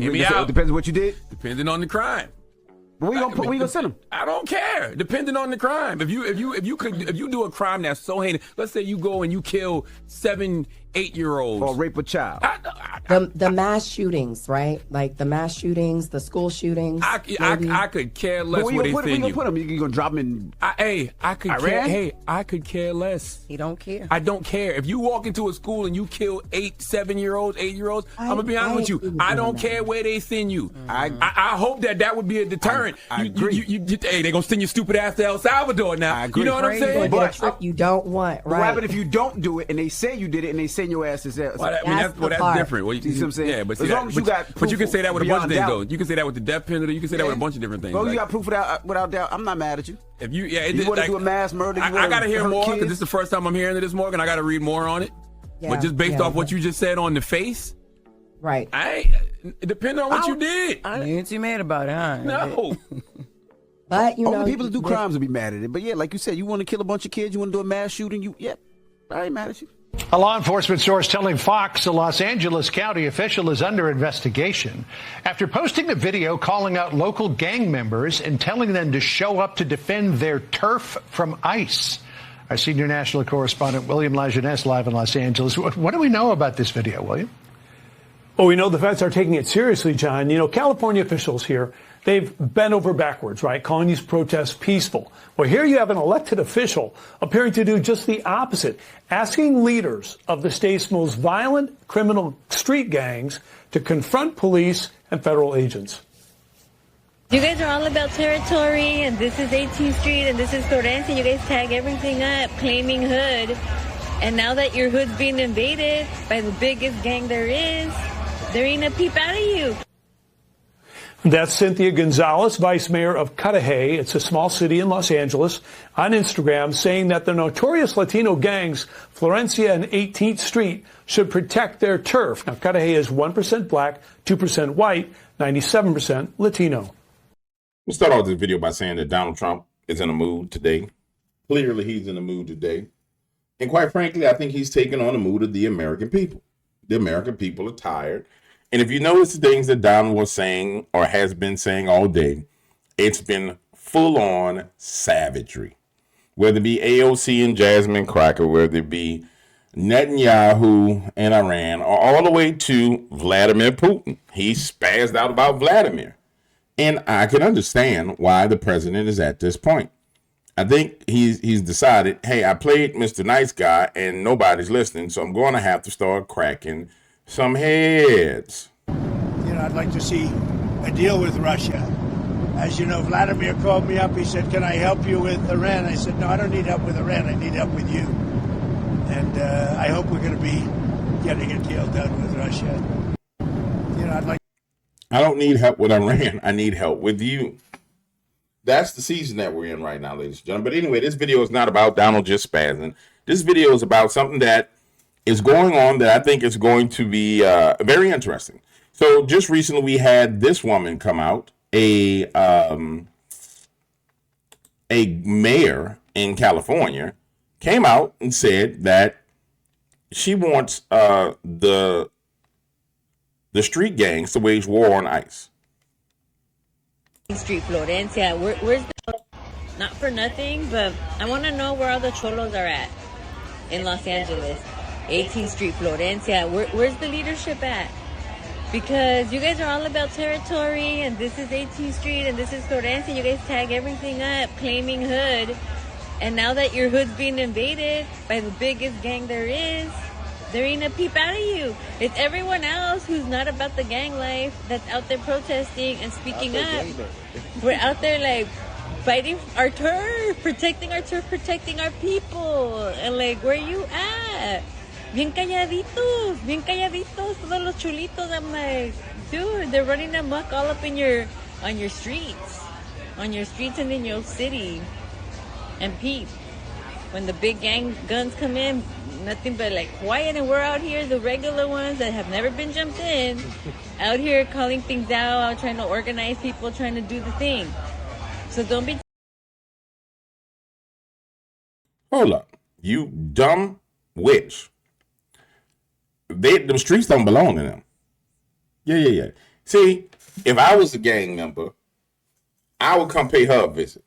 Hear me out. It depends on what you did. Depending on the crime. But we gonna send him. I don't care. Depending on the crime. If you do a crime that's so heinous, let's say you go and you kill 7, 8-year-olds or rape a child. The mass shootings, right? Like the mass shootings, the school shootings. I could care less where they send you. We gonna put him. You gonna drop him in? I could Iran? care. Hey, I could care less. He don't care. I don't care. If you walk into a school and you kill 8, 7-year-olds, 8-year-olds, I'm gonna be honest with you. I don't care where they send you. I hope that would be a deterrent. I agree. Hey, they gonna send your stupid ass to El Salvador now. I agree. You know what I'm saying? But a trick you don't want, right? What happens if you don't do it and they say you did it and they send your ass to there? That's different. Well, you see what I'm saying? Yeah, but as long as you got but you can say that with a bunch of things, doubt. though. You can say that with the death penalty. You can say that with a bunch of different things. Well, you got proof without doubt. I'm not mad at you. If you want to do a mass murder, I got to hear more because this is the first time I'm hearing of this, Morgan. I got to read more on it. Yeah, but just based off what you just said on the face, right? Depending on what you did. You ain't too mad about it, huh? No. But only people that do crimes will be mad at it. But yeah, like you said, you want to kill a bunch of kids, you want to do a mass shooting, I ain't mad at you. A law enforcement source telling Fox a Los Angeles County official is under investigation after posting a video calling out local gang members and telling them to show up to defend their turf from ICE. Our senior national correspondent, William Lajeunesse, live in Los Angeles. What do we know about this video, William? Well, we know the feds are taking it seriously, John. You know, California officials here, they've bent over backwards, right, calling these protests peaceful. Well, here you have an elected official appearing to do just the opposite, asking leaders of the state's most violent criminal street gangs to confront police and federal agents. You guys are all about territory, and this is 18th Street, and this is Florencia. You guys tag everything up, claiming hood. And now that your hood's being invaded by the biggest gang there is, there ain't a peep out of you. That's Cynthia Gonzalez, vice mayor of Cudahy. It's a small city in Los Angeles, on Instagram, saying that the notorious Latino gangs, Florencia and 18th Street, should protect their turf. Now, Cudahy is 1% black, 2% white, 97% Latino. We'll start off this video by saying that Donald Trump is in a mood today. Clearly, he's in a mood today. And quite frankly, I think he's taken on the mood of the American people. The American people are tired. And if you notice the things that Donald was saying or has been saying all day, it's been full-on savagery. Whether it be AOC and Jasmine Crockett, whether it be Netanyahu and Iran, or all the way to Vladimir Putin. He spazzed out about Vladimir. And I can understand why the president is at this point. I think he's decided, hey, I played Mr. Nice Guy and nobody's listening, so I'm going to have to start cracking some heads. You know, I'd like to see a deal with Russia. As you know, Vladimir called me up. He said, can I help you with Iran? I said, no, I don't need help with Iran. I need help with you. And I hope we're going to be getting a deal done with Russia. You know, I don't need help with Iran. I need help with you. That's the season that we're in right now, ladies and gentlemen. But anyway, this video is not about Donald just spazzing. This video is about something that is going on that I think is going to be very interesting. So just recently we had this woman come out, a mayor in California came out and said that she wants the street gangs to wage war on ICE. Street Florencia, where's the, not for nothing, but I want to know where all the cholos are at in Los Angeles. 18th Street Florencia, where's the leadership at? Because you guys are all about territory, and this is 18th Street, and this is Florencia. You guys tag everything up, claiming hood. And now that your hood's being invaded by the biggest gang there is, there ain't a peep out of you. It's everyone else who's not about the gang life that's out there protesting and speaking up. We're out there like fighting our turf, protecting our people. And like, where you at? Bien calladitos, todos los chulitos. I'm like, dude, they're running amok all up in on your streets and in your city. And peep, when the big gang guns come in, nothing but like quiet, and we're out here, the regular ones that have never been jumped in, out here calling things out trying to organize people, trying to do the thing. So don't be. Hold up, you dumb witch. Them streets don't belong to them. Yeah. See, if I was a gang member, I would come pay her a visit.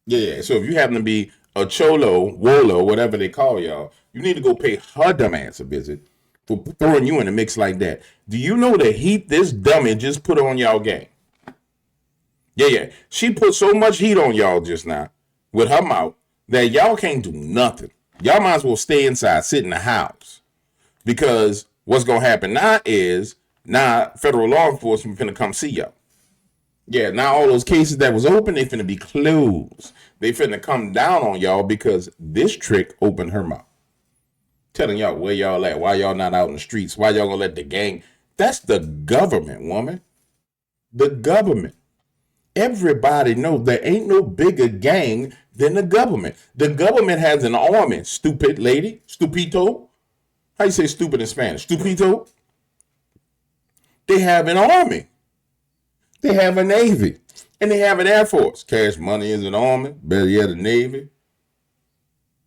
Yeah. So if you happen to be a cholo, wolo, whatever they call y'all, you need to go pay her dumb ass a visit for throwing you in the mix like that. Do you know the heat this dummy just put on y'all gang? Yeah. She put so much heat on y'all just now with her mouth that y'all can't do nothing. Y'all might as well stay inside, sit in the house. Because what's going to happen now is, now federal law enforcement finna come see y'all. Yeah, now all those cases that was open, they finna be closed. They finna come down on y'all because this trick opened her mouth. Telling y'all where y'all at, why y'all not out in the streets, why y'all gonna let the gang. That's the government, woman. The government. Everybody knows there ain't no bigger gang than the government. The government has an army, stupid lady. Stupito. How you say stupid in Spanish? Stupito. They have an army. They have a Navy. And they have an Air Force. Cash Money is an army. Better yet, a Navy.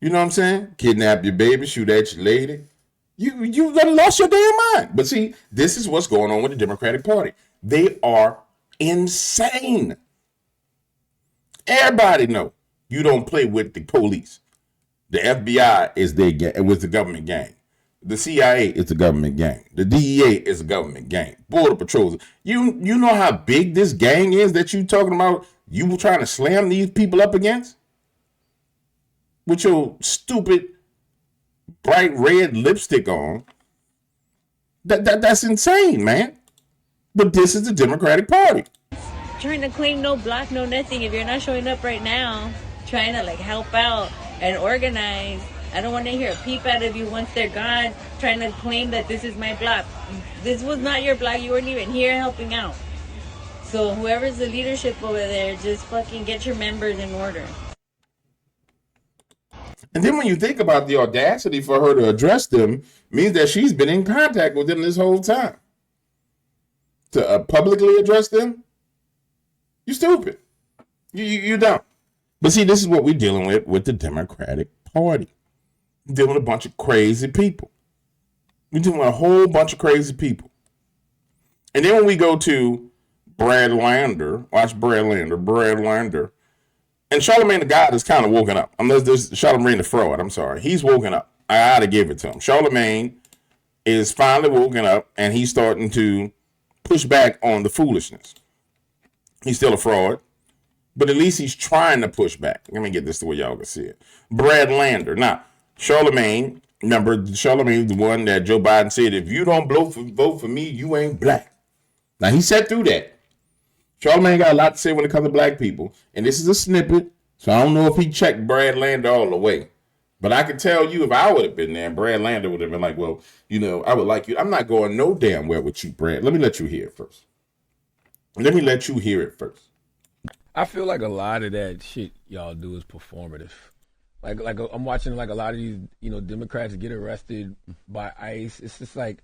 You know what I'm saying? Kidnap your baby, shoot at your lady. You done lost your damn mind. But see, this is what's going on with the Democratic Party. They are insane. Everybody know you don't play with the police. The FBI is their gang. It was the government gang. The CIA is the government gang. The DEA is a government gang. Border patrols. You know how big this gang is that you talking about? You were trying to slam these people up against with your stupid bright red lipstick on. That's insane, man. But this is the Democratic Party. Trying to claim no block, no nothing. If you're not showing up right now, trying to like help out and organize, I don't want to hear a peep out of you once they're gone, trying to claim that this is my block. This was not your block. You weren't even here helping out. So whoever's the leadership over there, just fucking get your members in order. And then when you think about the audacity for her to address them, means that she's been in contact with them this whole time. To publicly address them, you stupid. You dumb. But see, this is what we're dealing with the Democratic Party. We're dealing with a bunch of crazy people. We're dealing with a whole bunch of crazy people. And then when we go to Brad Lander, watch Brad Lander, and Charlemagne the God is kind of woken up. Unless there's Charlemagne the fraud, I'm sorry. He's woken up. I gotta give it to him. Charlemagne is finally woken up, and he's starting to push back on the foolishness. He's still a fraud, but at least he's trying to push back. Let me get this the way y'all can see it. Brad Lander. Now, Charlemagne, remember, Charlemagne is the one that Joe Biden said, if you don't vote for me, you ain't black. Now, he sat through that. Charlemagne got a lot to say when it comes to black people, and this is a snippet, so I don't know if he checked Brad Lander all the way. But I can tell you, if I would have been there, Brad Lander would have been like, well, you know, I would like you. I'm not going no damn well with you, Brad. Let me let you hear it first. I feel like a lot of that shit y'all do is performative. Like I'm watching like a lot of these, you know, Democrats get arrested by ICE. It's just like,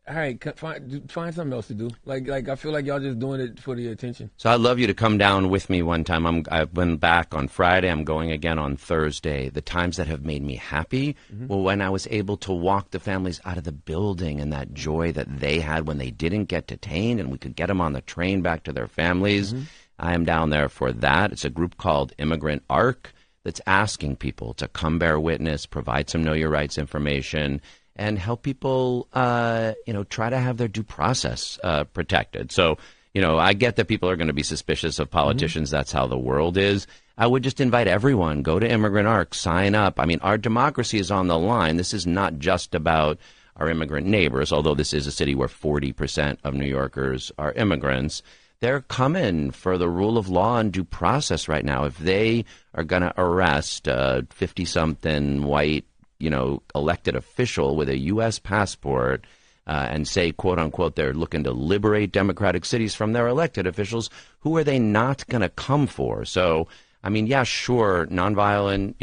all right, find something else to do. Like I feel like y'all just doing it for the attention. So I'd love you to come down with me one time. I went back on Friday. I'm going again on Thursday. The times that have made me happy, well, when I was able to walk the families out of the building and that joy that they had when they didn't get detained and we could get them on the train back to their families. I am down there for that. It's a group called Immigrant Arc that's asking people to come bear witness, provide some Know Your Rights information, and help people, try to have their due process protected. So, you know, I get that people are going to be suspicious of politicians. That's how the world is. I would just invite everyone, go to Immigrant Arc, sign up. I mean, our democracy is on the line. This is not just about our immigrant neighbors, although this is a city where 40% of New Yorkers are immigrants. They're coming for the rule of law and due process right now. If they are going to arrest a 50-something white, elected official with a U.S. passport and say, quote unquote, they're looking to liberate democratic cities from their elected officials, who are they not going to come for? So, I mean, yeah, sure, nonviolent,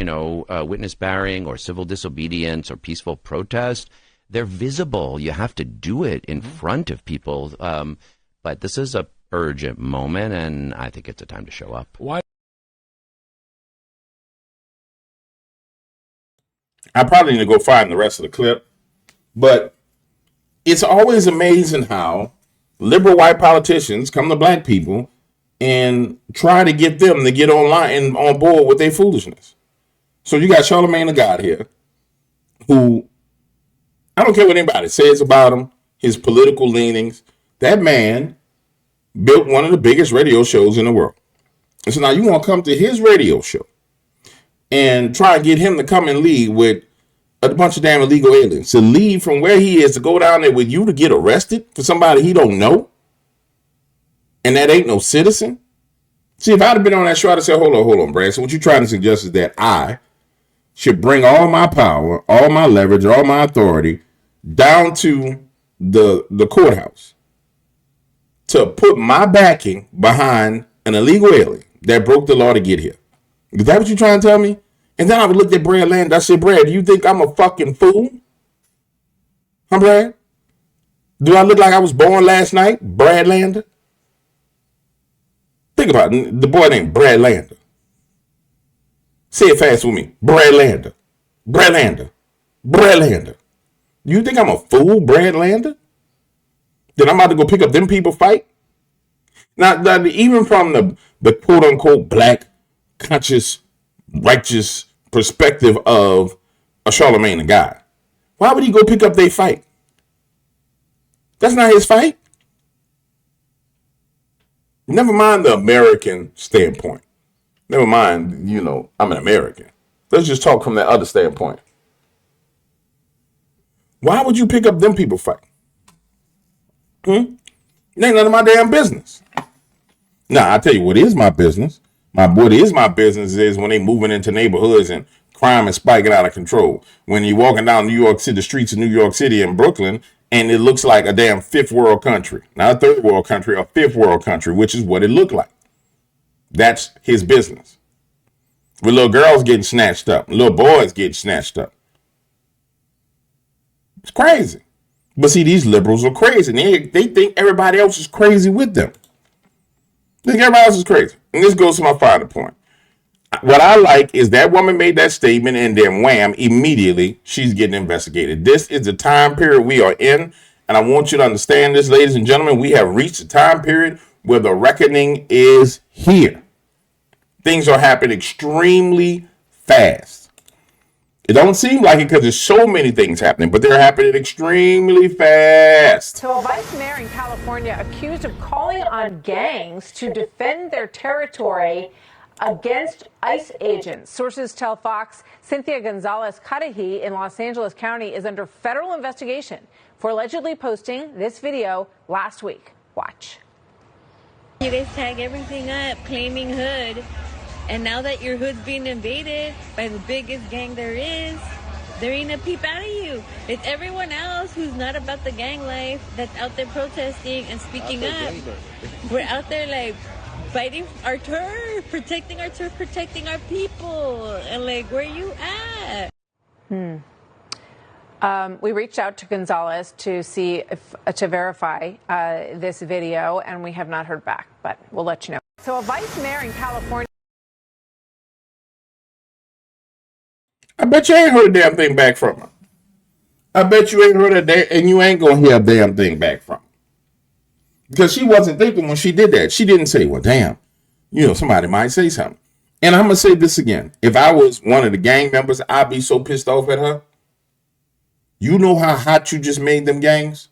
witness bearing or civil disobedience or peaceful protest, they're visible. You have to do it in front of people. But this is a urgent moment, and I think it's a time to show up. Why? I probably need to go find the rest of the clip, but it's always amazing how liberal white politicians come to black people and try to get them to get online and on board with their foolishness. So you got Charlemagne the God here, who, I don't care what anybody says about him, his political leanings. That man built one of the biggest radio shows in the world. And so now you want to come to his radio show and try and get him to come and lead with a bunch of damn illegal aliens, to leave from where he is to go down there with you to get arrested for somebody he don't know. And that ain't no citizen. See, if I'd have been on that show, I'd have said, hold on, Brad. So what you're trying to suggest is that I should bring all my power, all my leverage, all my authority down to the courthouse to put my backing behind an illegal alien that broke the law to get here. Is that what you're trying to tell me? And then I would look at Brad Lander. I said, Brad, do you think I'm a fucking fool? Huh, Brad? Do I look like I was born last night? Brad Lander? Think about it. The boy named Brad Lander. Say it fast with me. Brad Lander. Brad Lander. Brad Lander. You think I'm a fool, Brad Lander? That I'm about to go pick up them people fight? Now even from the quote-unquote black, conscious, righteous perspective of a Charlemagne the God, why would he go pick up their fight? That's not his fight. Never mind the American standpoint. Never mind, I'm an American. Let's just talk from that other standpoint. Why would you pick up them people fight? It ain't none of my damn business. Now, I tell you what is my business. What is my business is when they moving into neighborhoods and crime is spiking out of control. When you're walking down New York City, the streets of New York City and Brooklyn, and it looks like a damn fifth world country. Not a third world country, a fifth world country, which is what it looked like. That's his business. With little girls getting snatched up, little boys getting snatched up. It's crazy. But see, these liberals are crazy. They think everybody else is crazy with them. They think everybody else is crazy. And this goes to my final point. What I like is that woman made that statement and then wham, immediately she's getting investigated. This is the time period we are in. And I want you to understand this, ladies and gentlemen. We have reached a time period where the reckoning is here. Things are happening extremely fast. It don't seem like it because there's so many things happening, but they're happening extremely fast. So a vice mayor in California accused of calling on gangs to defend their territory against ICE agents. Sources tell Fox Cynthia Gonzalez-Cudahy in Los Angeles County is under federal investigation for allegedly posting this video last week. Watch. You guys tag everything up, claiming hood. And now that your hood's being invaded by the biggest gang there is, there ain't a peep out of you. It's everyone else who's not about the gang life that's out there protesting and speaking up. We're out there like fighting our turf, protecting our people. And like, where you at? We reached out to Gonzalez to see to verify this video, and we have not heard back, but we'll let you know. So a vice mayor in California. I bet you ain't heard a damn thing back from her. I bet you ain't heard a damn, and you ain't gonna hear a damn thing back from her. Because she wasn't thinking when she did that. She didn't say, well, damn, somebody might say something. And I'm gonna say this again. If I was one of the gang members, I'd be so pissed off at her. You know how hot you just made them gangs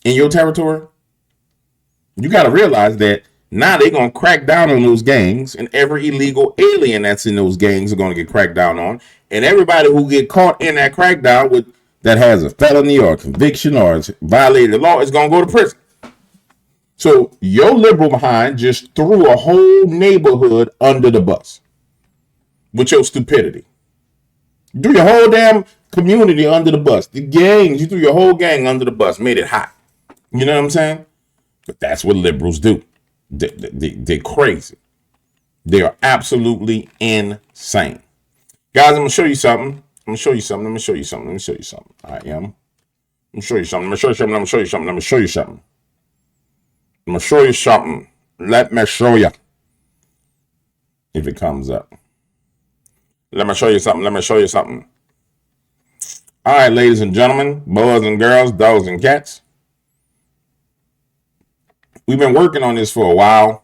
in your territory? You gotta realize that now they're going to crack down on those gangs, and every illegal alien that's in those gangs are going to get cracked down on. And everybody who get caught in that crackdown that has a felony or a conviction or has violated the law is going to go to prison. So your liberal behind just threw a whole neighborhood under the bus with your stupidity. You threw your whole damn community under the bus. The gangs, you threw your whole gang under the bus, made it hot. You know what I'm saying? But that's what liberals do. They're crazy. They are absolutely insane. Guys, I'm going to show you something. Let me show you something. I am. I'm going to show you something. Let me show you. If it comes up. Let me show you something. All right, ladies and gentlemen, boys and girls, dogs and cats. we've been working on this for a while.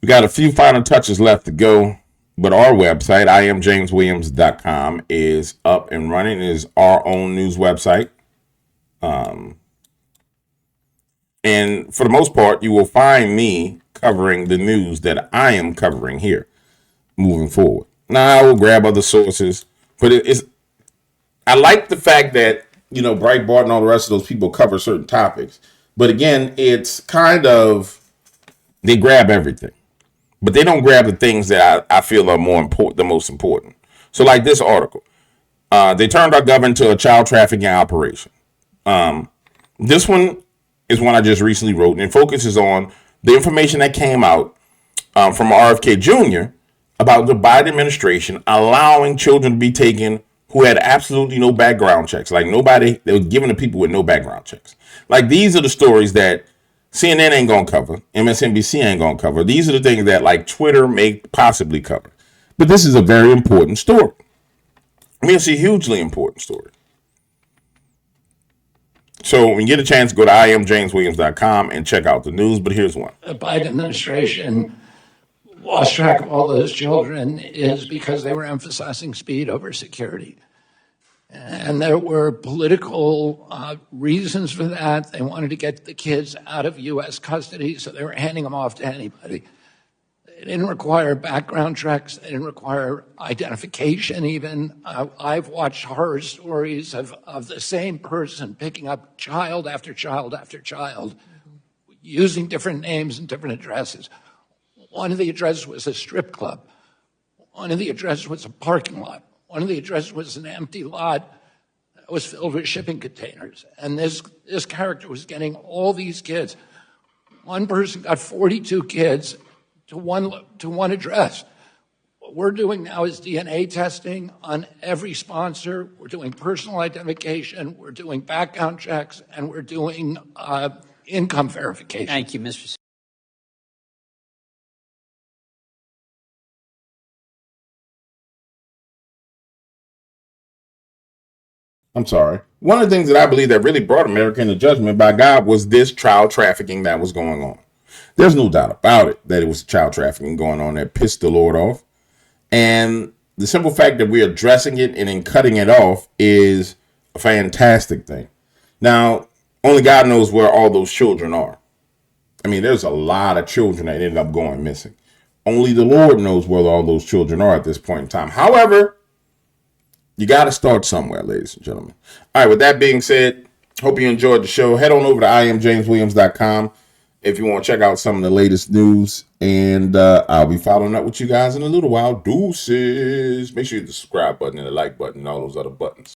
We got a few final touches left to go, but our website, IamJamesWilliams.com, is up and running. It is our own news website. And for the most part, you will find me covering the news that I am covering here moving forward. Now, I will grab other sources, but I like the fact that, Breitbart and all the rest of those people cover certain topics. But again, it's kind of, they grab everything, but they don't grab the things that I feel are more important, the most important. So like this article, they turned our government into a child trafficking operation. This one is one I just recently wrote, and it focuses on the information that came out from RFK Jr. about the Biden administration allowing children to be taken who had absolutely no background checks. Like nobody, they were given to people with no background checks. Like these are the stories that CNN ain't gonna cover, MSNBC ain't gonna cover. These are the things that like Twitter may possibly cover. But this is a very important story. I mean, it's a hugely important story. So when you get a chance, go to IamJamesWilliams.com and check out the news. But here's one. The Biden administration lost track of all those children is because they were emphasizing speed over security. And there were political reasons for that. They wanted to get the kids out of U.S. custody, so they were handing them off to anybody. They didn't require background checks. They didn't require identification even. I've watched horror stories of the same person picking up child after child after child, using different names and different addresses. One of the addresses was a strip club. One of the addresses was a parking lot. One of the addresses was an empty lot that was filled with shipping containers. And this character was getting all these kids. One person got 42 kids to one address. What we're doing now is DNA testing on every sponsor. We're doing personal identification. We're doing background checks, and we're doing income verification. Thank you, Mr. I'm sorry. One of the things that I believe that really brought America into judgment by God was this child trafficking that was going on. There's no doubt about it that it was child trafficking going on that pissed the Lord off. And the simple fact that we're addressing it and then cutting it off is a fantastic thing. Now, only God knows where all those children are. I mean, there's a lot of children that ended up going missing. Only the Lord knows where all those children are at this point in time. However, you got to start somewhere, ladies and gentlemen. All right, with that being said, hope you enjoyed the show. Head on over to IamJamesWilliams.com if you want to check out some of the latest news. And I'll be following up with you guys in a little while. Deuces. Make sure you hit the subscribe button and the like button and all those other buttons.